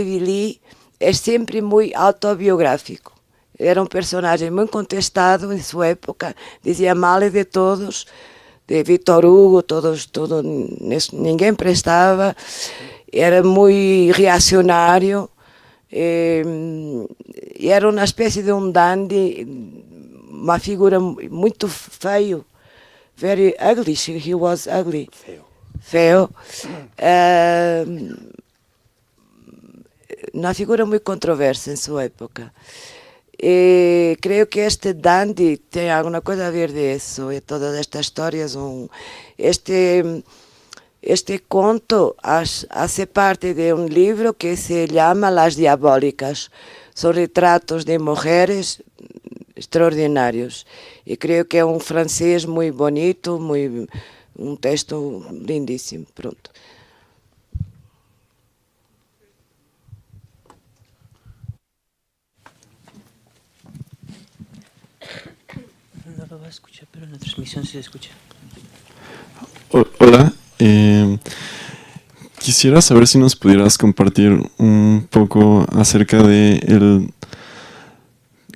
Lee é sempre muito autobiográfico. Era um personagem muito contestado em sua época, dizia mal de todos, de Victor Hugo, ninguém prestava, era muito reacionário, e era uma espécie de um dandy, uma figura muito feio, very ugly, he was ugly. Feo. Uma figura muito controversa em sua época. E creio que este dandy tem alguma coisa a ver disso, e todas estas histórias. Este conto hace parte de um livro que se chama Las Diabólicas. São retratos de mulheres extraordinários. E creio que é um francês muito bonito, um texto lindíssimo. Pronto. No lo va a escuchar, pero en la transmisión sí se escucha. Hola, quisiera saber si nos pudieras compartir un poco acerca de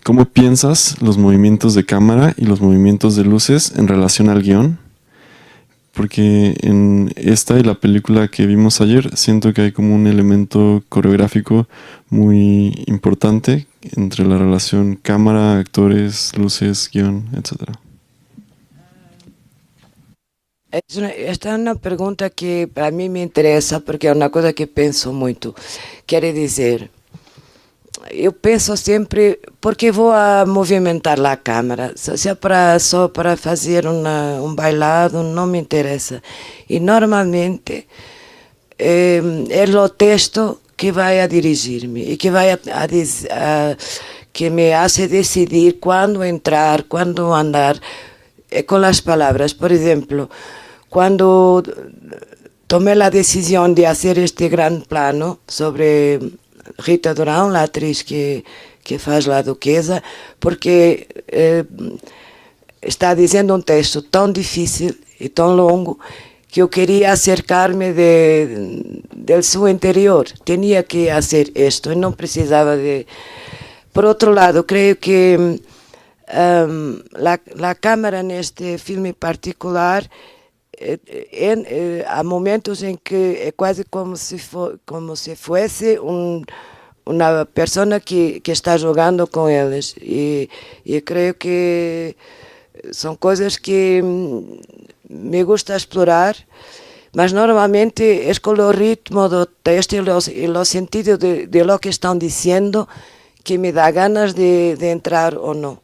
cómo piensas los movimientos de cámara y los movimientos de luces en relación al guión, porque en esta y la película que vimos ayer siento que hay como un elemento coreográfico muy importante entre la relación cámara, actores, luces, guión, etc. Esta é uma pergunta que para mim me interessa, porque é uma coisa que penso muito. Quer dizer, eu penso sempre, porque vou a movimentar a câmera, se é só para fazer um bailado, não me interessa. E normalmente é o texto que vai a dirigir-me e que vai que me hace decidir quando entrar, quando andar, com as palavras. Por exemplo, quando tomei a decisão de fazer este grande plano sobre Rita Durão, a atriz que faz a Duquesa, porque está dizendo um texto tão difícil e tão longo que eu queria acercar-me do seu interior. Tinha que fazer isto e não precisava de... Por outro lado, creio que a câmera neste filme particular há momentos em que é quase como se fosse uma pessoa que está jogando com eles, e creio que são coisas que me gusta explorar, mas normalmente é com o ritmo do texto e o sentido de lo que estão dizendo que me dá ganas de entrar ou não.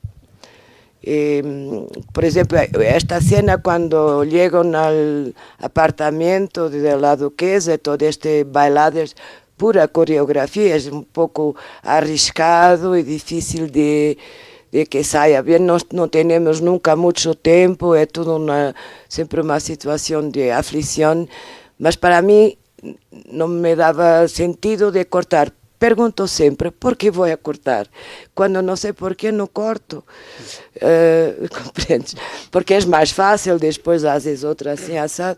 Por exemplo, esta cena quando chegam ao apartamento de la Duquesa, todo este bailado es pura coreografia, é um pouco arriscado e difícil de que saia bem. Nós não temos nunca muito tempo, é tudo sempre uma situação de aflição, mas para mim não me dava sentido de cortar. Pergunto sempre, por que vou a cortar? Quando não sei por que não corto. Compreendes? Porque é mais fácil, depois às vezes outra assim assado.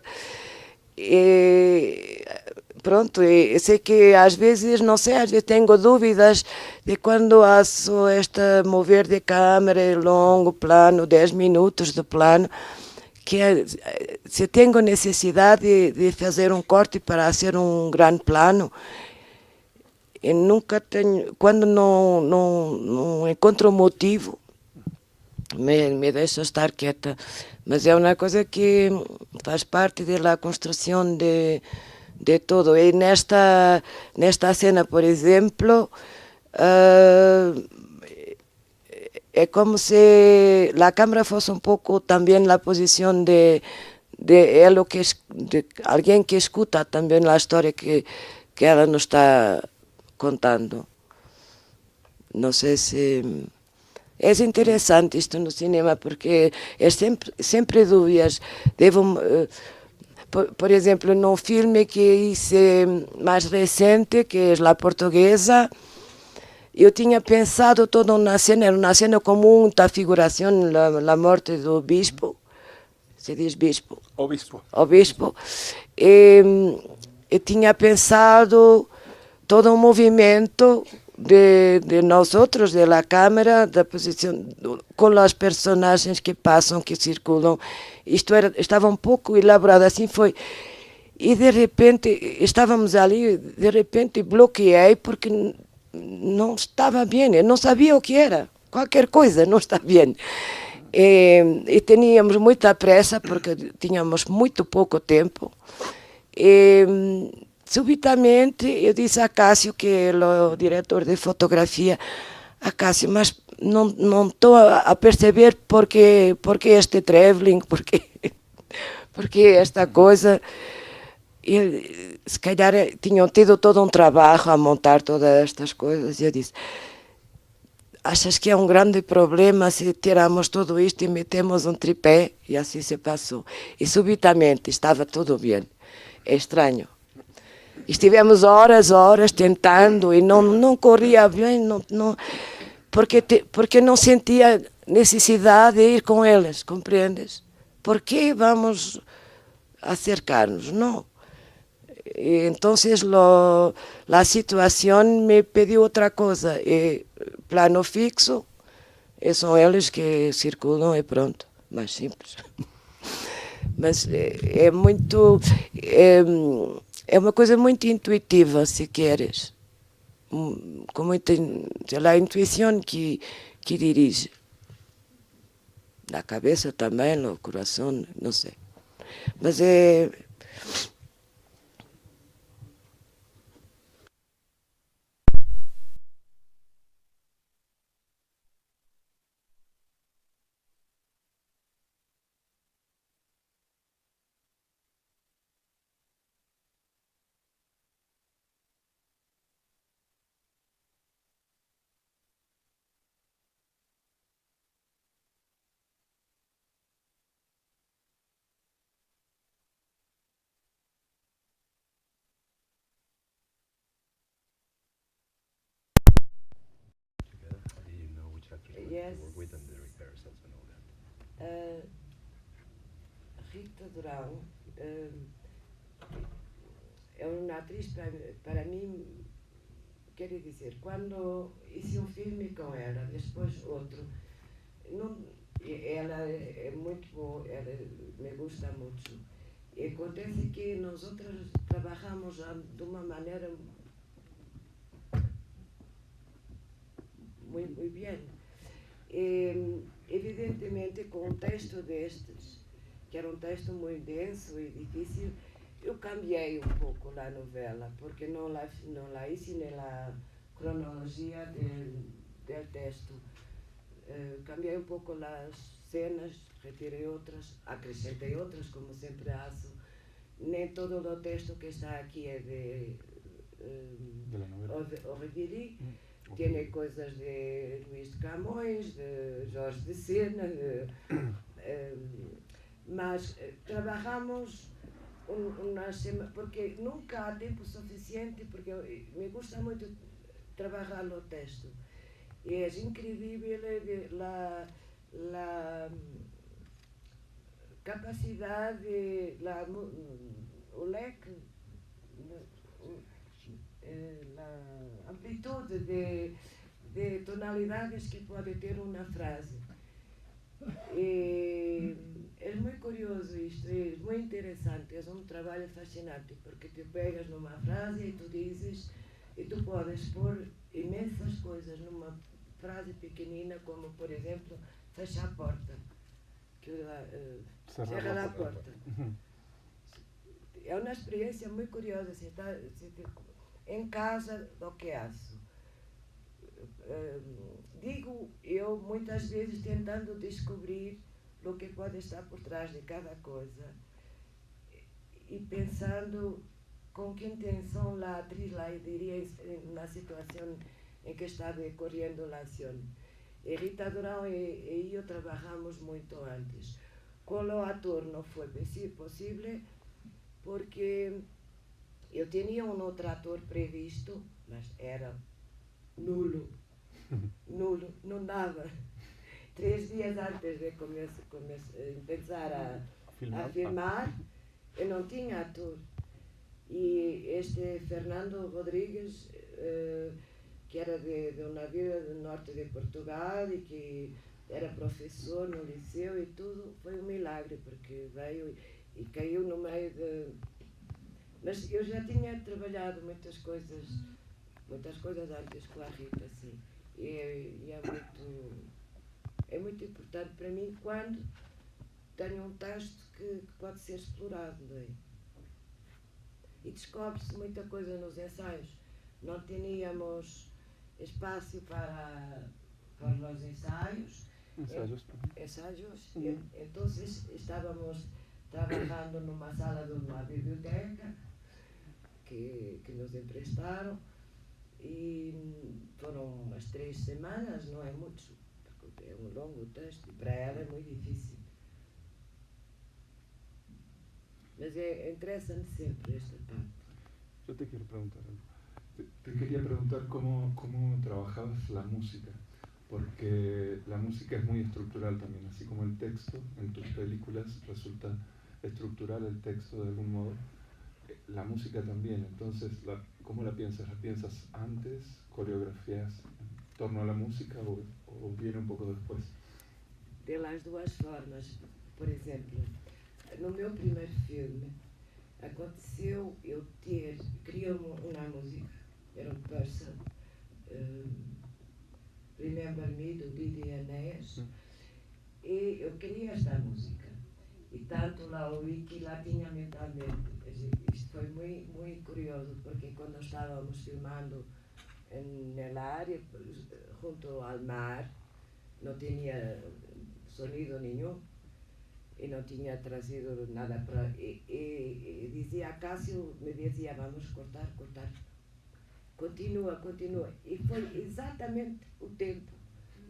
E pronto, eu sei que às vezes, não sei, às vezes tenho dúvidas de quando faço este mover de câmera, longo plano, 10 minutos de plano, que se tenho necessidade de fazer um corte para fazer um grande plano, eu nunca tenho, quando não encontro motivo, me deixo estar quieta. Mas é uma coisa que faz parte da construção de todo. E nesta cena, por exemplo, é como se a câmera fosse um pouco também a posição de alguém que escuta também a história que ela nos está contando. Não sei se... É interessante isto no cinema, porque é sempre dúvidas. Por exemplo, num filme que hice mais recente, que é La Portuguesa, eu tinha pensado toda uma cena, era uma cena comum da figuração, a morte do bispo, se diz bispo? Obispo. O bispo. E tinha pensado todo um movimento de nós outros, da câmara, da posição, com os personagens que passam, que circulam. Estava um pouco elaborado, assim foi. E de repente, estávamos ali, de repente bloqueei, porque não estava bem, eu não sabia o que era. Qualquer coisa não está bem. E tínhamos muita pressa, porque tínhamos muito pouco tempo. E subitamente eu disse a Cássio, que é o diretor de fotografia, a Cássio, mas não estou a perceber porque este traveling, porque esta coisa. E, se calhar tinham tido todo um trabalho a montar todas estas coisas, e eu disse: achas que é um grande problema se tiramos tudo isto e metemos um tripé? E assim se passou. E subitamente estava tudo bem. É estranho. Estivemos horas tentando e não corria bem, porque não sentia necessidade de ir com eles, compreendes? Por que vamos acercar-nos? Não. Entonces la situación me pidió otra cosa, plano fixo, são eles que circulam e pronto, mais simples. Mas é muito, é uma coisa muito intuitiva, se queres, com muita, sei lá, intuição que dirige, na cabeça também, no coração, não sei, mas é... Yes. Rita Durão é uma atriz, para mim, quero dizer, quando hice um filme com ela, depois outro, ela é muito boa, ela me gusta muito. E acontece que nós outros trabalhamos de uma maneira muito bem. Evidentemente, com um texto destes, que era um texto muito denso e difícil, eu cambiei um pouco a novela, porque não la hice na cronologia do texto. Cambiei um pouco as cenas, retirei outras, acrescentei outras, como sempre faço. Nem todo o texto que está aqui é o retirei. Tiene coisas de Luís de Camões, de Jorge de Sena, mas trabalhamos porque nunca há tempo suficiente, porque me gusta muito trabalhar o texto. E é incrível a capacidade, o leque, a amplitude de tonalidades que pode ter uma frase. É muito curioso isto, é muito interessante, é um trabalho fascinante, porque te pegas numa frase e tu dizes, e tu podes pôr imensas coisas numa frase pequenina, como, por exemplo, fecha a porta, cerra a porta. É uma experiência muito curiosa, em casa do que faço. Digo eu muitas vezes tentando descobrir o que pode estar por trás de cada coisa e pensando com que intenção a atriz lá diria na situação em que está decorrendo a ação. E Rita Durão e eu trabalhamos muito antes. Com o ator não foi possível porque eu tinha um outro ator previsto, mas era nulo, não dava. 3 dias antes de começar a filmar, eu não tinha ator. E este Fernando Rodrigues, que era de uma vila do norte de Portugal e que era professor no liceu e tudo, foi um milagre, porque veio e caiu no meio de... Mas eu já tinha trabalhado muitas coisas antes com a Rita, assim, e é muito importante para mim quando tenho um texto que pode ser explorado, não é? E descobre-se muita coisa nos ensaios. Não tínhamos espaço para os ensaios. Ensaios. Então estávamos trabalhando numa sala de uma biblioteca que nos emprestaram e foram umas 3 semanas, não é muito, porque é um longo texto e para ela é muito difícil. Mas interessa-me siempre esta parte. Yo te quiero preguntar algo. Te quería preguntar cómo trabajabas la música, porque la música es muy estructural también, así como el texto en tus películas resulta estructural el texto de algún modo, la música también. Entonces, ¿cómo la piensas? ¿La piensas antes, coreografías en torno a la música o viene un poco después? De las duas formas. Por exemplo, no meu primeiro filme, aconteceu eu queria uma música, era um person, Remember Me, do Didi Enéas, e eu queria esta música. E tanto lá ouvi que lá tinha mentalmente. Isto foi muito curioso, porque quando estávamos filmando na área, junto ao mar, não tinha sonido nenhum, e não tinha trazido nada para... E dizia a Cássio, me dizia, vamos cortar. Continua. E foi exatamente o tempo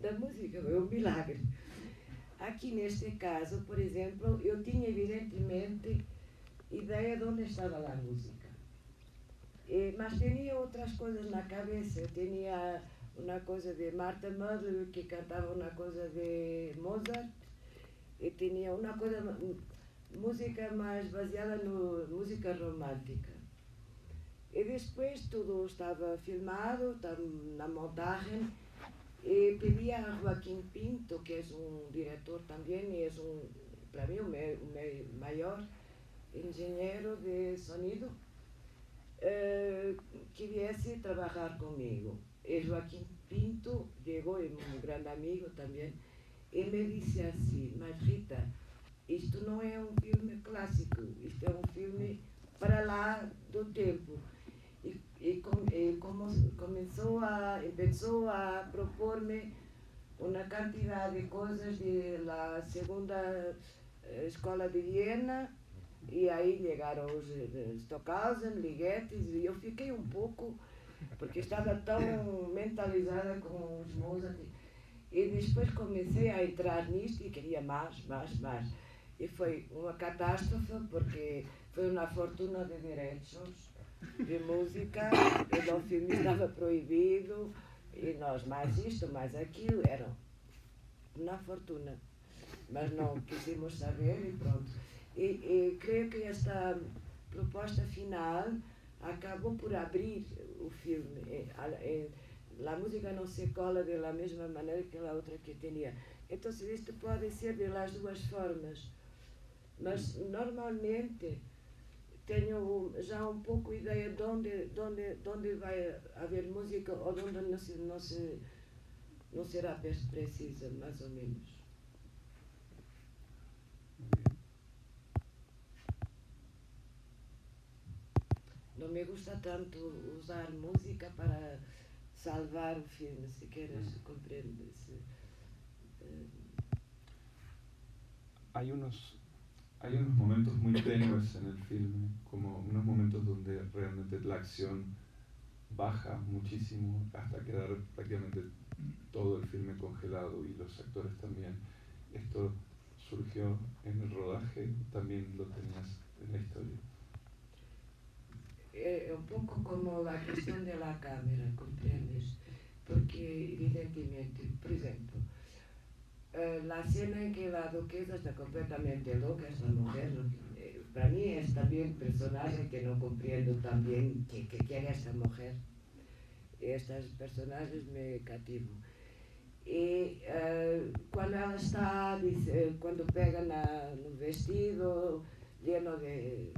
da música, foi um milagre. Aqui neste caso, por exemplo, eu tinha evidentemente ideia de onde estava a música. Mas tinha outras coisas na cabeça. Eu tinha uma coisa de Martha Mudley, que cantava uma coisa de Mozart, e tinha uma coisa, música mais baseada na música romântica. E depois tudo estava filmado, estava na montagem, e pedi a Joaquim Pinto, que é um diretor também, e é para mim o maior engenheiro de sonido, que viesse trabalhar comigo. E Joaquim Pinto chegou, é um grande amigo também, e me disse assim, mas Rita, isto não é um filme clássico, isto é um filme para lá do tempo. E começou a propor-me uma quantidade de coisas da segunda escola de Viena, e aí chegaram os Stockhausen, Ligeti, e eu fiquei um pouco, porque estava tão mentalizada com os Mozart. E depois comecei a entrar nisto e queria mais. E foi uma catástrofe, porque foi uma fortuna de direitos de música, e o filme estava proibido, e nós mais isto, mais aquilo, era uma fortuna. Mas não quisimos saber e pronto. E creio que esta proposta final acabou por abrir o filme. A música não se cola da mesma maneira que a outra que tinha. Então isto pode ser de las duas formas. Mas normalmente tenho já um pouco ideia de onde vai haver música ou de onde não será precisa, mais ou menos. Não me gusta tanto usar música para salvar o filme, se queres compreender. Hay unos momentos muy tenues en el filme, como unos momentos donde realmente la acción baja muchísimo hasta quedar prácticamente todo el filme congelado y los actores también. ¿Esto surgió en el rodaje? ¿También lo tenías en la historia? É um pouco como a questão da câmera, compreendes? Porque, evidentemente, por exemplo, a cena em que a duquesa está completamente louca, esta mulher, para mí es también personaje que no comprendo también quién es esta mujer. Estos personajes me cativan. Y cuando ella está, cuando pegan no vestido lleno de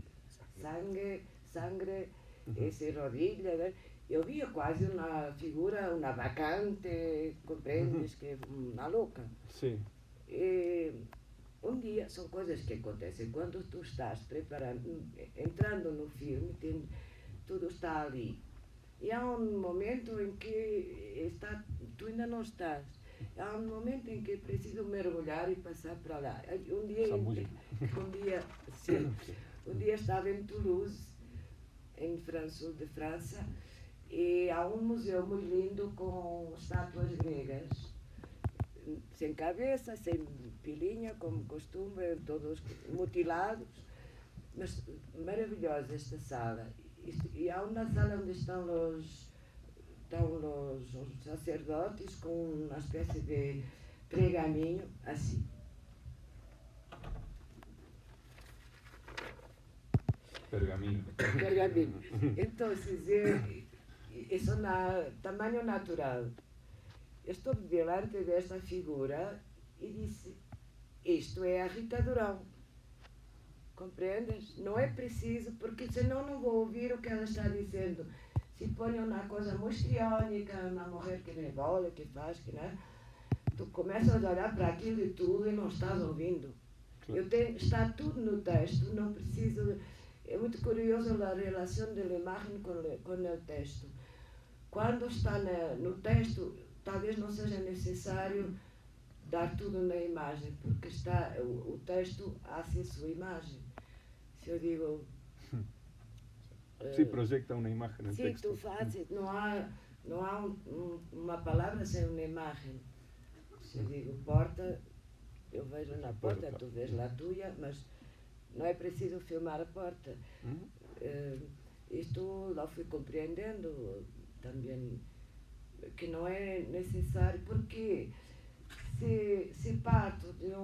sangre, ese rodilla, ¿ver? Yo vi quase una figura, una vacante, comprendes, que una loca. Sí. Un día, son coisas que acontecem quando tu estás preparando, entrando no filme, tudo está ali. E há momento em que tu ainda não estás. Há momento em que é preciso mergulhar e passar para lá. Um dia estava em Toulouse, em sul de França, e há museu muito lindo com estátuas gregas, sem cabeça, sem pilinha, como costume, todos mutilados, mas maravilhosa esta sala. E há uma sala onde estão os sacerdotes com uma espécie de pergaminho, assim. Pergamino. Então, isso é tamanho natural. Estou diante desta figura e disse, isto é a Rita Durão. Compreendes? Não é preciso, porque senão não vou ouvir o que ela está dizendo. Se põe uma coisa muito histriônica, uma mulher que rebola, que faz, que não. Tu começas a olhar para aquilo e tudo e não estás ouvindo. Está tudo no texto, não preciso. É muito curioso a relação da imagem com o texto. Quando está no texto, talvez não seja necessário dar tudo na imagem, porque o texto hace sua imagem. Se eu digo... Sí, proyecta una imagen en texto. Sí, tú fazes, no há uma palavra sem uma imagem. Se eu digo porta, eu vejo na porta, tu vês lá a tua, mas não é preciso filmar a porta. Isto lá fui compreendendo também, que não é necessário, porque se parto de